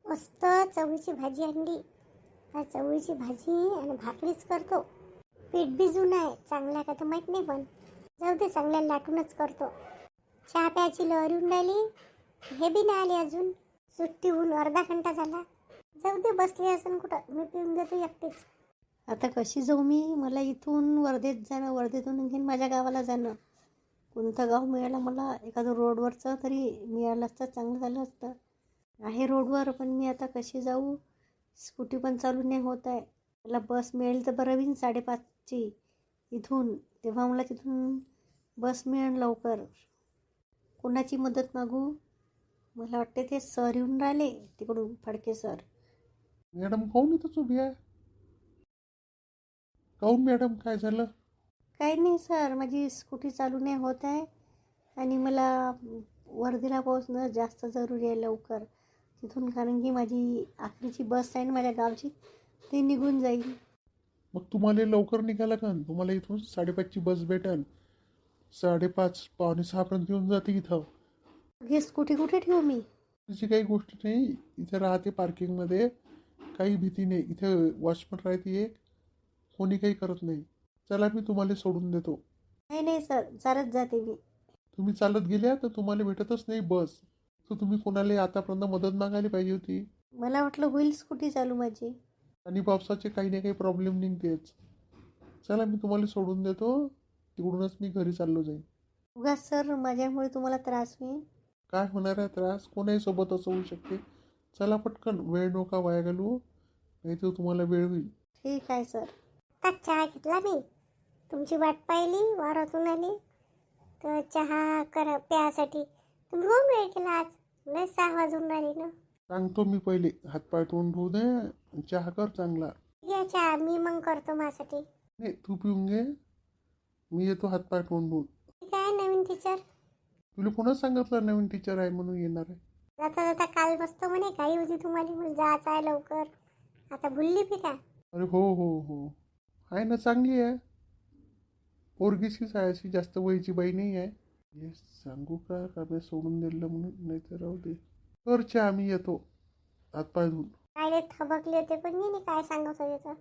मस्त चवळीची भाजी आणली. हा चवळीची भाजी आणि भाकरीच करतो. पीठ भिजून आहे, चांगला का तर माहीत नाही, पण जाऊ दे, चांगल्या लाटूनच करतो. चहा प्यायची लहर येऊन राहिली, हे बी नाही आले अजून. सुट्टी होऊन अर्धा घंटा झाला. जाऊ दे, बसले असून कुठं, मी पिऊन देतो एकटीच. आता कशी जाऊ मी? मला इथून वर्धेत जाणं, वर्धेतून आणखीन माझ्या गावाला जाणं. कोणतं गाव मिळालं मला, एखादं रोडवरचं तरी मिळालं असतं, चांगलं झालं असतं. आहे रोडवर, पण मी आता कशी जाऊ? स्कूटी पण चालू नाही होत आहे. मला बस मिळेल तर बरं होईन 5:30ची इथून, तेव्हा मला तिथून बस मिळेल लवकर. कोणाची मदत मागू? मला वाटते ते सर येऊन राहिले तिकडून, फडके सर. मॅडम काहून इथंच उभी आहे? काहून मॅडम, काय झालं? काही नाही सर, माझी स्कूटी चालू नाही होत आहे आणि मला वर्धेला पोहोचणं जास्त जरुरी आहे लवकर तिथून, कारण की माझी आखरीची बस आहे ना माझ्या गावची, ती निघून जाईल. मग तुम्हाला लवकर निघाला का? तुम्हाला इथून 5:30ची बस भेटेल. 5:30 पावणे 6पर्यंत येऊन जाते इथं. हे स्कूटी कुठे ठेवू मी? त्याची काही गोष्ट नाही, इथे राहते पार्किंगमध्ये, काही भीती नाही. इथे वॉचमन राहते एक, कोणी काही करत नाही. चला, मी तुम्हाला सोडून देतो. नाही नाही सर, चालत जाते मी. तुम्ही चालत गेल्या तर तुम्हाला भेटतच नाही बस. तर तुम्ही कोणाला आतापर्यंत मदत मागायला पाहिजे होती. मला वाटलं होईल स्कूटी चालू माझी. आणि पावसाचे काही ना काही प्रॉब्लेम निघतेच. चला, मी तुम्हाला सोडून देतो, तिकडूनच मी घरी चाललो जाईन. उगाच सर, माझ्यामुळे तुम्हाला त्रास होईल. काय होणार आहे त्रास? कोणाही सोबत असं होऊ शकते. चला पटकन, वेळ नका वाया घालू, नाही तर तुम्हाला वेळ होईल. ठीक आहे सर. आता चहा घेतला मी, तुमची वाट पाहिली, वारातून आली तर चहा प्यासाठी तुम्ही होऊन वेळ केला. आज लय 6 वाजून राहिले ना. सांगतो मी, पहिले हातपाय तोंड धुऊ दे, चहा कर चांगला. घ्या चहा, मी मग करतो माझ्यासाठी. नाही, तू पिऊन घे, मी येतो हातपाय तोंड धुवून. ठीक आहे नवीन टीचर. तुला कोणाच सांगितलं नवीन टीचर आहे म्हणून येणार आहे? जाता जाता काल मस्त म्हणे काही होती तुम्हाला, मला जायचं आहे लवकर. आता भुलली बी का? अरे हो हो हो, आहे ना, चांगली आहे. पोरगीशीच आहे, अशी जास्त वयाची बाई नाही आहे. हे सांगू का का मी सोडून दिलं म्हणून? नाही तर राहू दे. कर चहा, मी येतो हातपाय धुवून. काय थबकले होते, पण नाही काय सांगत होते तर.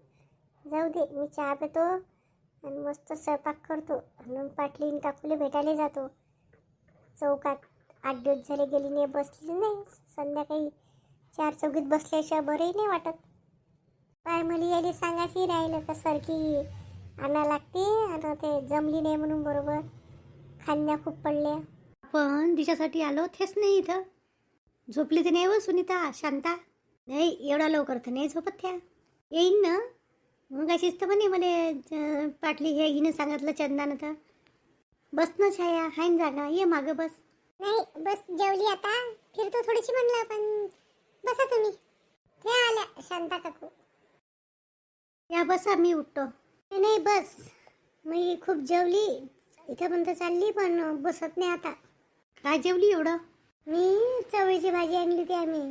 जाऊ दे, मी चहा पितो आणि मस्त स्वयंपाक करतो आणि पाटलीन काकूले भेटायला जातो चौकात. 8 दिवस झाले गेली नाही, बसली नाही. संध्याकाळी 4 चौकीत बसल्याशिवाय बरंही नाही वाटत. पाय मला यायला सांगायची राहिलं का सारखी आणा लागते, आणि ते जमली नाही म्हणून बरोबर खांद्या खूप पडल्या. पण तिच्यासाठी आलो तेच नाही इथं. झोपली तर नाही हो सुनीता, शांता? नाही, एवढा लवकर तर नाही झोपत त्या. येईन ना मग. अशीच तर म्हणे मला पाटली हे हिनं सांगितलं चंदानं. तर बस ना छाया, हाय ना जागा, ये मागं बस. नाही बस, जेवली आता, फिरतो थोडीशी म्हणलं, पण बसा तुम्ही. ते आल्या शांता काकू. या बसा, मी उठतो. नाही बस, मी खूप जेवली, इथं पण तर चालली, पण बसत नाही आता. काय जेवली एवढं? मी चवळीची भाजी आणली होती आम्ही,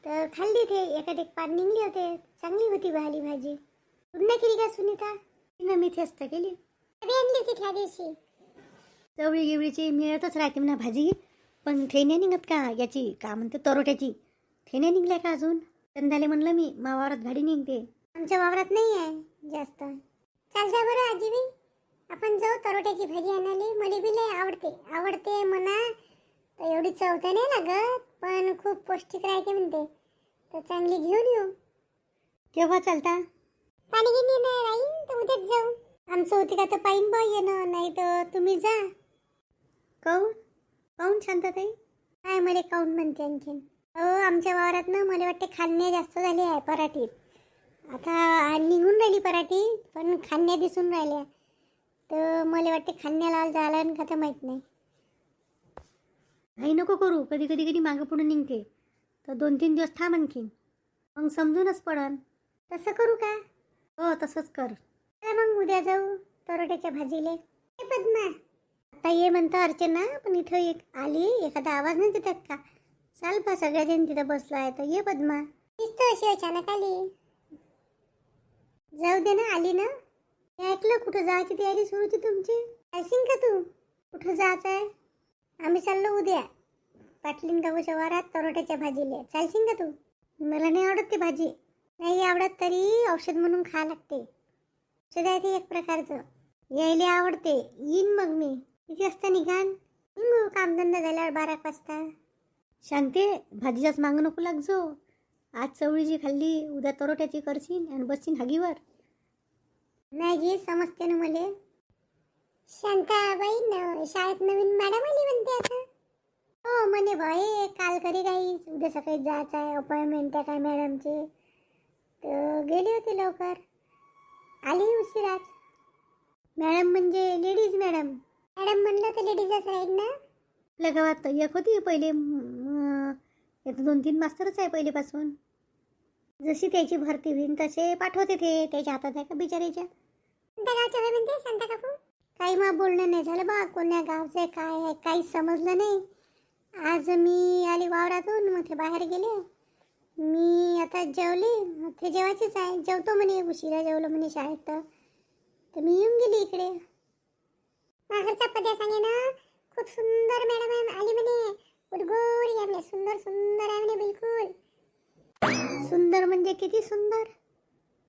तर खाल्ली. ते एकात एक पान निघले होते, चांगली होती भाजी. पुन्हा केली का सुनीता? तिनं मी तेच तर केली. कधी आणली होती त्या दिवशी? चवळी गिवळीची मिळतच राहते म्हणा भाजी, पण थे नाही निघत का याची, का म्हणते तरोट्याची, थे नाही निघल्या का अजून? चंदाले म्हणलं मी, मावावरात गाडी निघते. आमच्या वावरात नाही आहे जास्त. चालता बरं आजीबी, आपण जाऊ तरोट्याची भाजी आणायला. मला बी लय आवडते म्हणा. तर एवढी चव तर नाही लागत, पण खूप पौष्टिक राहते म्हणते, तर चांगली घेऊन येऊ. केव्हा चालता? पाणी घेऊन नाही राहीन तर उद्याच जाऊ. आमचं होती का तर पाहिन बा येणं, नाही तर तुम्ही जा. काऊन काऊन शांताताई? काय मला काऊन म्हणते आणखीन? हो, आमच्या वावरात ना मला वाटते खान्या जास्त झाली आहे पराठीत. आता निघून राहिली पराठी, पण खान्या दिसून राहिल्या. तर मला वाटते खान्याला झालं का तर माहीत नाही. नाही नको करू, कधी कधी कधी मागं पुढे निघते, तर 2-3 दिवस थांब आणखीन, मग समजूनच पडन. तसं करू का? हो तसंच कर. मग उद्या जाऊ तरोट्याच्या भाजीले. हे पद्मा, आता ये म्हणतं अर्चना, पण इथं एक आली, एखादा आवाज नाही देतात का? चाल बा, सगळ्याजण तिथं बसलो आहे, तर ये पद्मा. दिसतं अशी अचानक आली. जाऊ दे ना, आली ना. हे ऐकलं, कुठं जायची तयारी सुरू होती तुमची? ऐकशील का तू? कुठं जायचं आहे? आम्ही चाललो उद्या पाटलीन गावच्या वारात तरोट्याच्या भाजीले. चालशील का तू? मला नाही आवडत ती भाजी. नाही आवडत तरी औषध म्हणून खा लागते. औषध आहे ते एक प्रकारचं. यायला आवडते. येईन मग मी. किती वाजता निघान? निघू कामधंदा झाल्यावर 12 वाजता. शांते, भाजीचाच मागं नको लागजो. आज चवळीची खाल्ली, उद्या तरोट्याची करशील आणि बसशील हागीवर. नाही जी, समजते ना मले. शांताबाई शाळेत नवीन मॅडम आली म्हणते आता. हो म्हणे भाई, काल करी काही उद्या सकाळी जायचं आहे. अपॉइंटमेंट आहे काय मॅडमची. तर गेली होती लवकर, आली उशिराच. मॅडम म्हणजे लेडीज मॅडम. मॅडम म्हणलं तर लेडीजच राहील ना. आपल्या गावात एक होती पहिले, एक 2-3 मास्तरच आहे पहिलेपासून. जशी त्याची भरती होईल तसे पाठवते ते. त्याच्या हातात आहे का बिचारीच्या. कोणत्या गावचे होय म्हणते शांता काकू? काही मग बोलणं नाही झालं बा. कोण्या गावचे काय आहे काहीच समजलं नाही. आज मी आली वावरातून, मग ते बाहेर गेले. मी आता जेवले. ते जेवायचेच आहे. जेवतो म्हणे, उशिरा जेवलं म्हणे शाळेत. तर मी येऊन गेली इकडे. घरचा पद्या सांगे ना, खूप सुंदर मॅडम आली म्हणे. गुडगुड आहे म्हणे, सुंदर सुंदर आहे म्हणे बिलकुल. सुंदर म्हणजे किती सुंदर.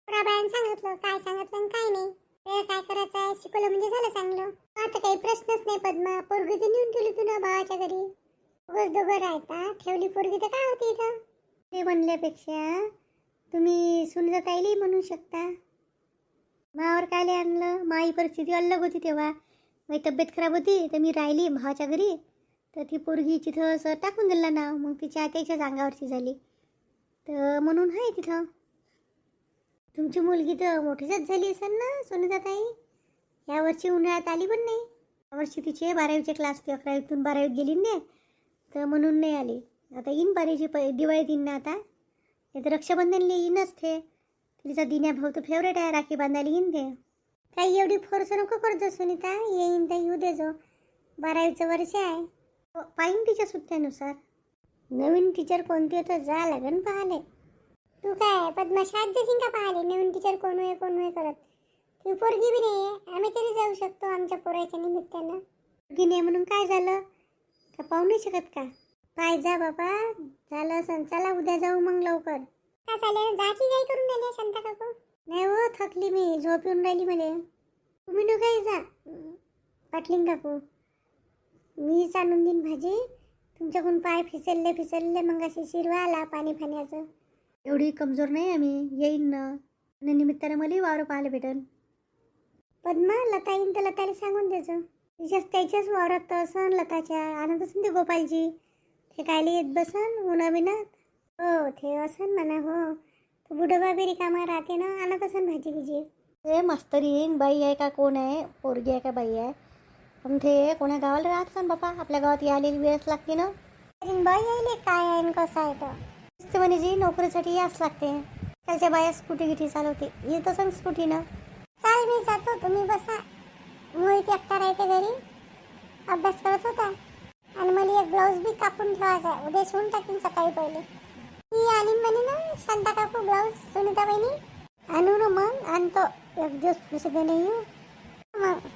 बाबांनी सांगितलं काय सांगितलं आणि काय नाही. ते काय करायचं आहे शिकवलं म्हणजे झालं चांगलं. आता काही प्रश्नच नाही पद्मा. पोरगी तर नेऊन ठेवली तुला भावाच्या घरी. उगाच दोघं राहता, ठेवली पोरगी तर काय होती इथं. ते म्हणल्यापेक्षा तुम्ही सुनताईली म्हणू शकता. मावर कायले आणलं. माई परिस्थिती अलग होती तेव्हा. माझी तब्येत खराब होती तर मी राहिली भावाच्या घरी. तर ती पोरगी तिथं असं टाकून दिलं नाव. मग तिच्या आत्याच्याच अंगावरची झाली. तर म्हणून आहे तिथं. तुमची मुलगी तर मोठीच झाली असेल ना सुनीताताई. यावर्षी उन्हाळ्यात आली पण नाही. यावर्षी तिचे 12वीचे क्लास होते. 11वीतून 12वीत गेली नाही, तर म्हणून नाही आली. आता येईन बारीची दिवाळीत येईन ना आता. नाही तर रक्षाबंधनला येईनच ते. तिचा दिन्या भाऊ तर फेवरेट आहे, राखी बांधायला येईन ते. काही एवढी फोर्स नको करतो सुनीता. येईन तर येऊ दे जो. 12वीचं वर्ष आहे. पाहिन तिच्या सुट्ट्यानुसार. नवीन टीचर कोणती तर जा लागन पाहाले. तू काय पद्मा शाळेत जाशील का पाहाले? नवीन टीचर कोण होय करत. ती पोरगी बी नाही आहे. आम्ही तरी जाऊ शकतो आमच्या पोराच्या निमित्तानं. पोरगी नाही म्हणून काय झालं का? पाहू नाही शकत का? पाय जा बाबा. झालं असं चला उद्या जाऊ मग लवकर. का चालेल जाची काही करून राहिली शांता काकू? नाही हो, थकली मी. झोप येऊन राहिली मला. तुम्ही न काही जा पाटलिंग काकू. मीच आणून देईन भाजी. तुमच्याकडून पाय फिसलले मग अशी शिरवा आला पाणी फाण्याचं. एवढी कमजोर नाही आम्ही. येईन ना. आणि निमित्ताने मला वावर पाहायला भेटेल. पद्मा लता येईन तर लताला सांगून द्यायचं. त्याच्याच वावरात असन लताच्या. आणत असन ते गोपालजी. ते कायले येत बसन उन्हाबिनात. हो ते असन म्हणा. हो तो बुडोबा बी रिकामा राहते ना. आणत असन भाजी बिजी. ते मास्तरीन बाई आहे का कोण आहे, पोरगी आहे का बाई आहे. पण ते कोण्या गावाला राहत असन बापा. आपल्या गावात यायला वेळच लागते ना. बाई यायले काय आहे कसं आहे तर. नुसते म्हणे जी नोकरीसाठी याच लागते. त्याच्या बाया स्कूटी गिटी चालवते. येत असन स्कूटीनं. चाल मी जातो, तुम्ही बसा. मोहित एकटा राहते घरी. अभ्यास करत होता. आणि मला एक ब्लाऊज बी कापून ठेवायचा आहे. उद्या शिवून टाकीन सकाळी पहिले. ती आली म्हणे ना शांता काकू ब्लाऊज सुनीता बहिणी. आणू ना मग. आणतो एक दिवस पुसे नाही येऊ मग.